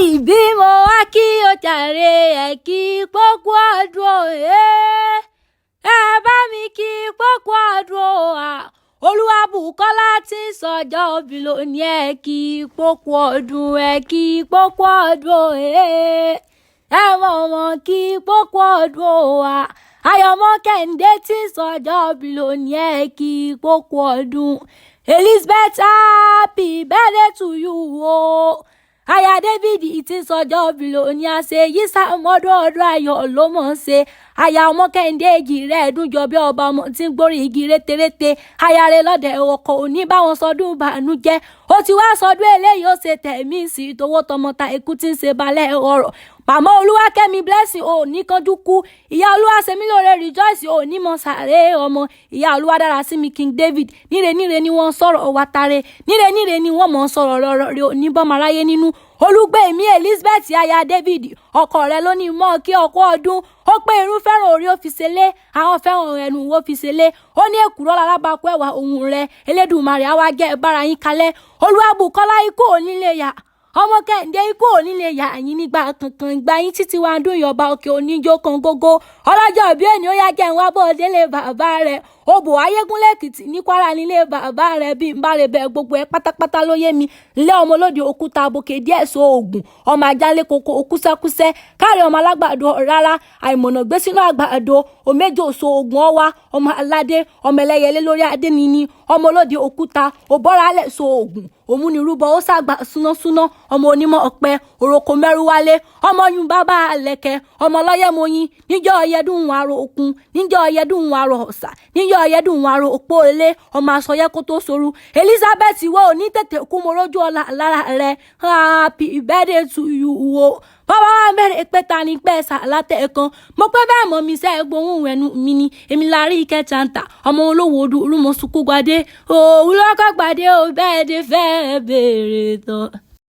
ìbímọ wá kí o jàre ẹ kí pópó ọdún ẹ bá mi kí pópó ọdún Olúwabùkọ́lá tí ń sọjọ́ òbí lónìí ẹ kí pópó ọdún ẹ kí pópó ọdún ẹ mọ̀mọ́ kí pópó ọdún Ayọ̀mọ́ Kẹ́hìndé tí ń sọjọ́ òbí lónìí ẹ kí pópó ọdún Elizabeth happy birthday to you o. Aya David tí ń sọjọ́ òbí lónìí àṣẹ yìí sàmọ́dún ọdún ayọ̀ ló mọ̀ ń ṣe. Aya ọmọ Kẹ́hìndé igi rẹ̀ ẹ̀dùn jọ bí ọba ọmọ tí ń gbórí igi rétérété. Aya rẹ̀ lọ́dẹ̀ ọkọ̀ òní báwọn sọdún bànújẹ́. Ó ti wá sọdún eléyìí ó ṣe tẹ̀mí sí towó tọmọta ikú tí ń ṣe balẹ̀ ọ̀rọ̀. Màmá Olúwakẹ́mi blessing ò ní kánjú kú. Ìyá Olúwaṣemílóore rejoice ò ní mọ sàré ọmọ. Ìyá Olúwadáraṣími King David níre ni wọ́n sọ̀rọ̀ wátare. Níre ni wọ́n mọ̀ sọ̀rọ̀ lọ́rọ̀ rẹ̀ ò ní bọ́mọ aráyé nínú. Olúgbèmí Elizabeth aya David ọkọ rẹ̀ ló ní mọ́ kí ọkọ ọdún. Ó pé irun fẹ́ràn orí ó fi ṣẹlẹ̀ àwọn fẹ́ràn ẹnu wo fi ṣẹlẹ̀ ó ní èkúrọ́ lálábàákú ẹ̀wà ohun rẹ̀ Elédùmarè àwa jẹ́ bára yín kalẹ̀ Olúwabùkọ́lá ikú onílé yà ọmọ Kẹ́hìndé ikú onílé yà yín nígbà kankan ìgbà yín títí wá dún ìyọba òkè oníjó kan gógó ọlọ́jọ́ bí ènì ó yá jẹ́ ń wá bọ́ délé bàbá rẹ̀ Obbo Ayegunle Ekiti ní Kwara nílé bàbá rẹ̀ bí n bá rẹ̀ bẹ́ẹ̀ gbogbo ẹ̀ pátápátá ló yé mi ńlẹ́ ọmọ olóde òkúta àbòkè díẹ̀ so oògùn ọmọ ajálẹ̀ koko òkúsẹ́kúsẹ́ káàrí ọmọ alágbàdo rárá àìmọ̀nà gbé sínú àgbàdo òméjì òso oògùn ọwá ọmọ aládé ọmọ ẹlẹ́yẹlé lórí adé nìní ọmọ olóde òkúta òbọ́ra alẹ̀ so oògùn òmùnirúbọ ó ṣàgbà súnáṣúná ọmọ onímọ̀ ọ̀pẹ òròkò mẹ́rù wálé ọmọ yun bàbá àlẹ̀kẹ́ ọmọ lọ́yẹ̀mọyìn níjọ́ ọyẹ́dùn àrò òkun níjọ́ ọyẹ́dùn àrò ọ̀sà níjọ́ ọyẹ́dùn àrò òpó ilé ọmọ àsọyẹ́ kó tó soru Elizabeth wo ò ní tètè kú mo rójú ọ̀la lára rẹ̀ happy birthday to you o. Bàbá wa bẹ̀rẹ̀ pé ta ni pẹ́ sàlátẹ̀ kan mo pé bẹ́ẹ̀ mọ̀ mi sẹ́ gbóhùn ẹnu mi ni èmi la rí kẹtàǹtà ọmọ olówó odò olúmọ̀sùkú gbadé òwúlọ́kọ̀ gbadé ò bẹ́ẹ̀ dé fẹ́ẹ́ bèrè tán.